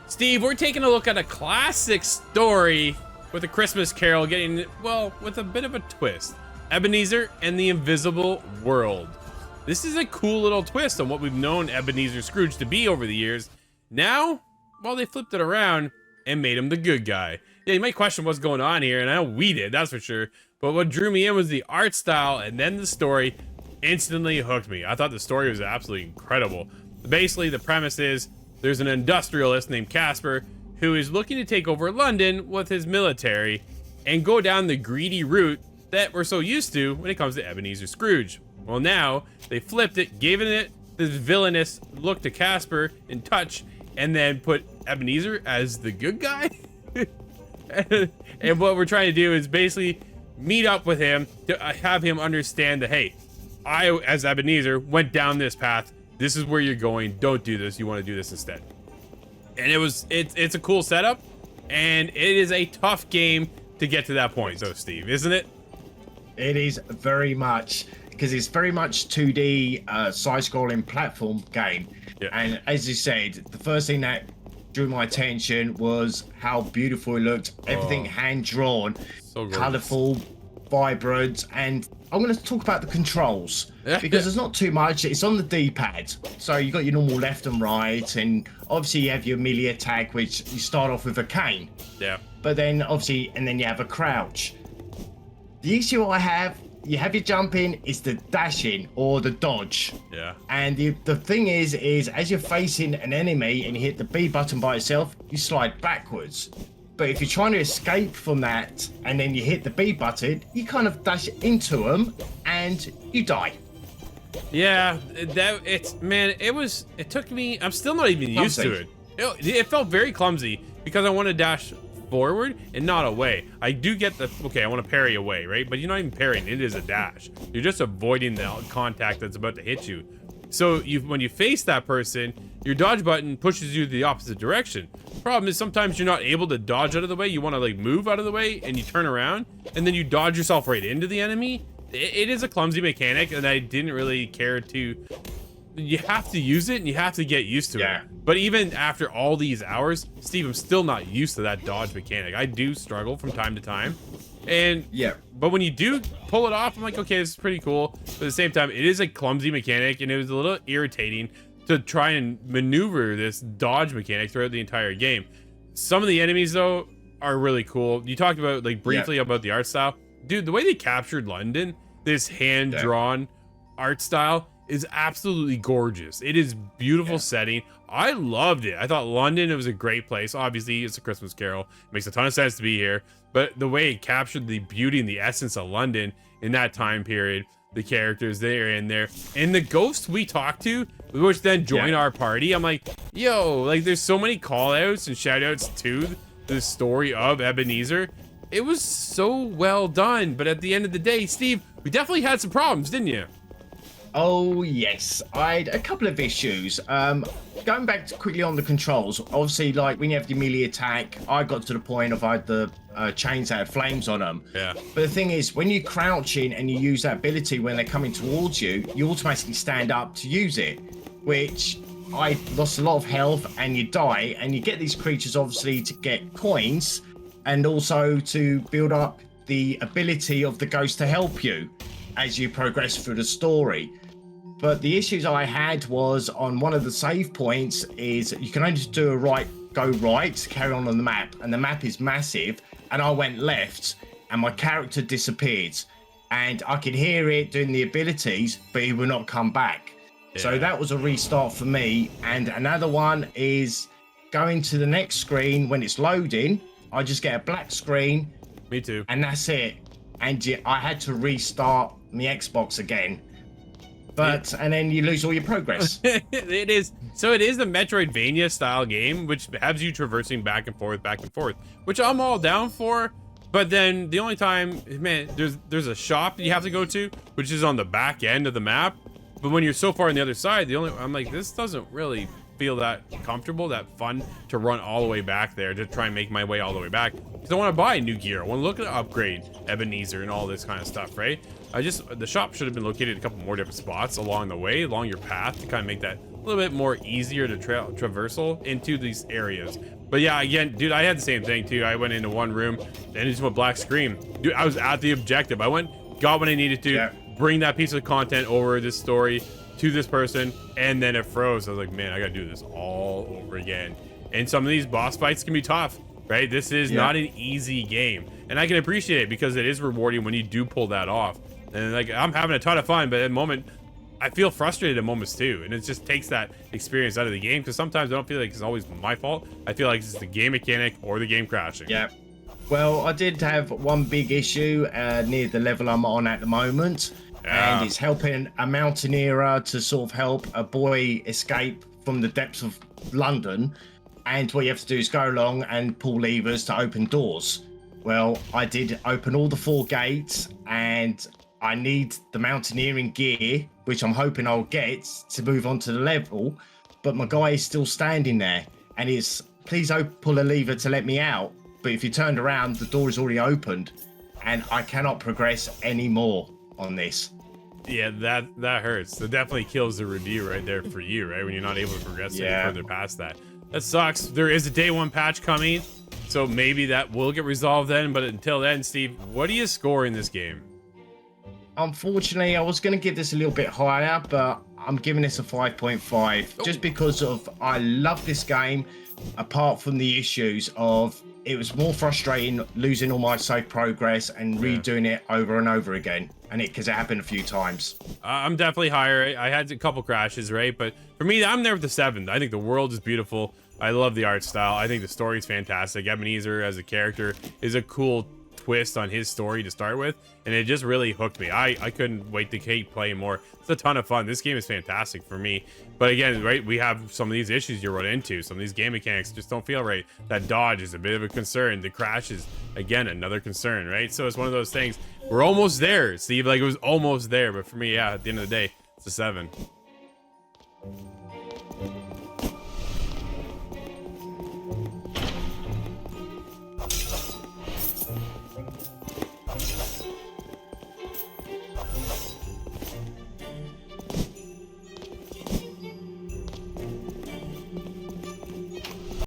Steve, we're taking a look at a classic story with a Christmas Carol getting, well, with a bit of a twist. Ebenezer and the Invisible World. This is a cool little twist on what we've known Ebenezer Scrooge to be over the years. Now, well, they flipped it around and made him the good guy. Yeah, you might question what's going on here, and I know we did, that's for sure. But what drew me in was the art style, and then the story instantly hooked me. I thought the story was absolutely incredible. Basically, the premise is there's an industrialist named Casper who is looking to take over London with his military and go down the greedy route that we're so used to when it comes to Ebenezer Scrooge. Well, now they flipped it, giving it this villainous look to Casper in touch, and then put Ebenezer as the good guy. And what we're trying to do is basically meet up with him to have him understand that, hey, I, as Ebenezer, went down this path. This is where you're going. Don't do this. You want to do this instead. And it's a cool setup, and it is a tough game to get to that point, though, Steve, isn't it? It is very much, because it's very much 2D side-scrolling platform game. Yeah. And as you said, the first thing that drew my attention was how beautiful it looked. Everything hand-drawn, So colourful, vibrant, and I'm going to talk about the controls because there's not too much. It's on the D-pad, so you got your normal left and right, and obviously you have your melee attack, which you start off with a cane. Yeah. But then obviously, and then you have a crouch. The issue I have, you have your jumping, is the dashing or the dodge. Yeah. And the thing is as you're facing an enemy and you hit the B button by itself, you slide backwards. But if you're trying to escape from that and then you hit the B button, you kind of dash into them and you die. Yeah, it took me, I'm still not even used to it. It felt very clumsy because I want to dash forward and not away. I do get okay, I want to parry away, right? But you're not even parrying, it is a dash. You're just avoiding the contact that's about to hit you. So when you face that person, your dodge button pushes you the opposite direction. Problem is sometimes you're not able to dodge out of the way. You want to like move out of the way and you turn around and then you dodge yourself right into the enemy. It is a clumsy mechanic, and I didn't really care to. You have to use it and you have to get used to it. But even after all these hours, Steve, I'm still not used to that dodge mechanic. I do struggle from time to time. And yeah, but when you do pull it off, I'm like, okay, this is pretty cool. But at the same time, it is a clumsy mechanic, and it was a little irritating to try and maneuver this dodge mechanic throughout the entire game. Some of the enemies, though, are really cool. You talked about, like, briefly about the art style. Dude, the way they captured London, this hand-drawn art style, is absolutely gorgeous. It is beautiful setting. I loved it. I thought London, it was a great place. Obviously, it's a Christmas Carol. It makes a ton of sense to be here. But the way it captured the beauty and the essence of London in that time period, the characters they're in there, and the ghosts we talked to, which then join our party. I'm like, yo, like there's so many call outs and shout outs to the story of Ebenezer. It was so well done. But at the end of the day, Steve, we definitely had some problems, didn't you? Oh yes, I had a couple of issues. Going back quickly on the controls, obviously, like when you have the melee attack, I got to the point of I had the chains that had flames on them. Yeah. But the thing is, when you're crouching and you use that ability when they're coming towards you, you automatically stand up to use it, which I lost a lot of health and you die, and you get these creatures obviously to get coins and also to build up the ability of the ghost to help you as you progress through the story. But the issues I had was on one of the save points is you can only do go right, carry on the map, and the map is massive, and I went left and my character disappeared, and I could hear it doing the abilities, but he will not come back. So that was a restart for me. And another one is going to the next screen. When it's loading, I just get a black screen. Me too. And that's it. And I had to restart my Xbox again. But and then you lose all your progress. It is so. It is the Metroidvania style game, which has you traversing back and forth, which I'm all down for. But then the only time, man, there's a shop you have to go to, which is on the back end of the map. But when you're so far on the other side, I'm like, this doesn't really feel that comfortable, that fun to run all the way back there to try and make my way all the way back. Because I want to buy new gear. I want to look at upgrade Ebenezer and all this kind of stuff, right? The shop should have been located in a couple more different spots along the way, along your path, to kind of make that little bit more easier to traversal into these areas. But yeah, again, dude, I had the same thing too. I went into one room, and it just went black screen. Dude, I was at the objective. I went, got what I needed to, bring that piece of content over this story to this person, and then it froze. I was like, man, I gotta do this all over again. And some of these boss fights can be tough, right? This is not an easy game, and I can appreciate it because it is rewarding when you do pull that off. And like, I'm having a ton of fun, but at the moment, I feel frustrated at moments too, and it just takes that experience out of the game, because sometimes I don't feel like it's always my fault. I feel like it's the game mechanic or the game crashing. Yeah. Well, I did have one big issue near the level I'm on at the moment, and it's helping a mountaineer to sort of help a boy escape from the depths of London. And what you have to do is go along and pull levers to open doors. Well, I did open all the 4 gates, and I need the mountaineering gear, which I'm hoping I'll get to move on to the level. But my guy is still standing there, and it's, please pull a lever to let me out. But if you turned around, the door is already opened, and I cannot progress anymore on this. Yeah, that hurts. That definitely kills the review right there for you, right? When you're not able to progress any further past that. That sucks. There is a day 1 patch coming, so maybe that will get resolved then. But until then, Steve, what do you score in this game? Unfortunately, I was going to give this a little bit higher, but I'm giving this a 5.5 just because of I love this game, apart from the issues of it was more frustrating losing all my save progress and redoing it over and over again, and because it happened a few times. I'm definitely higher. I had a couple crashes, right? But for me, I'm there with the 7. I think the world is beautiful. I love the art style. I think the story is fantastic. Ebenezer as a character is a cool twist on his story to start with, and it just really hooked me. I couldn't wait to keep playing more. It's a ton of fun. This game is fantastic for me, but again, right, we have some of these issues you run into. Some of these game mechanics just don't feel right. That dodge is a bit of a concern. The crash is, again, another concern, right? So it's one of those things. We're almost there, Steve. Like, it was almost there, but for me, yeah, at the end of the day, it's a 7.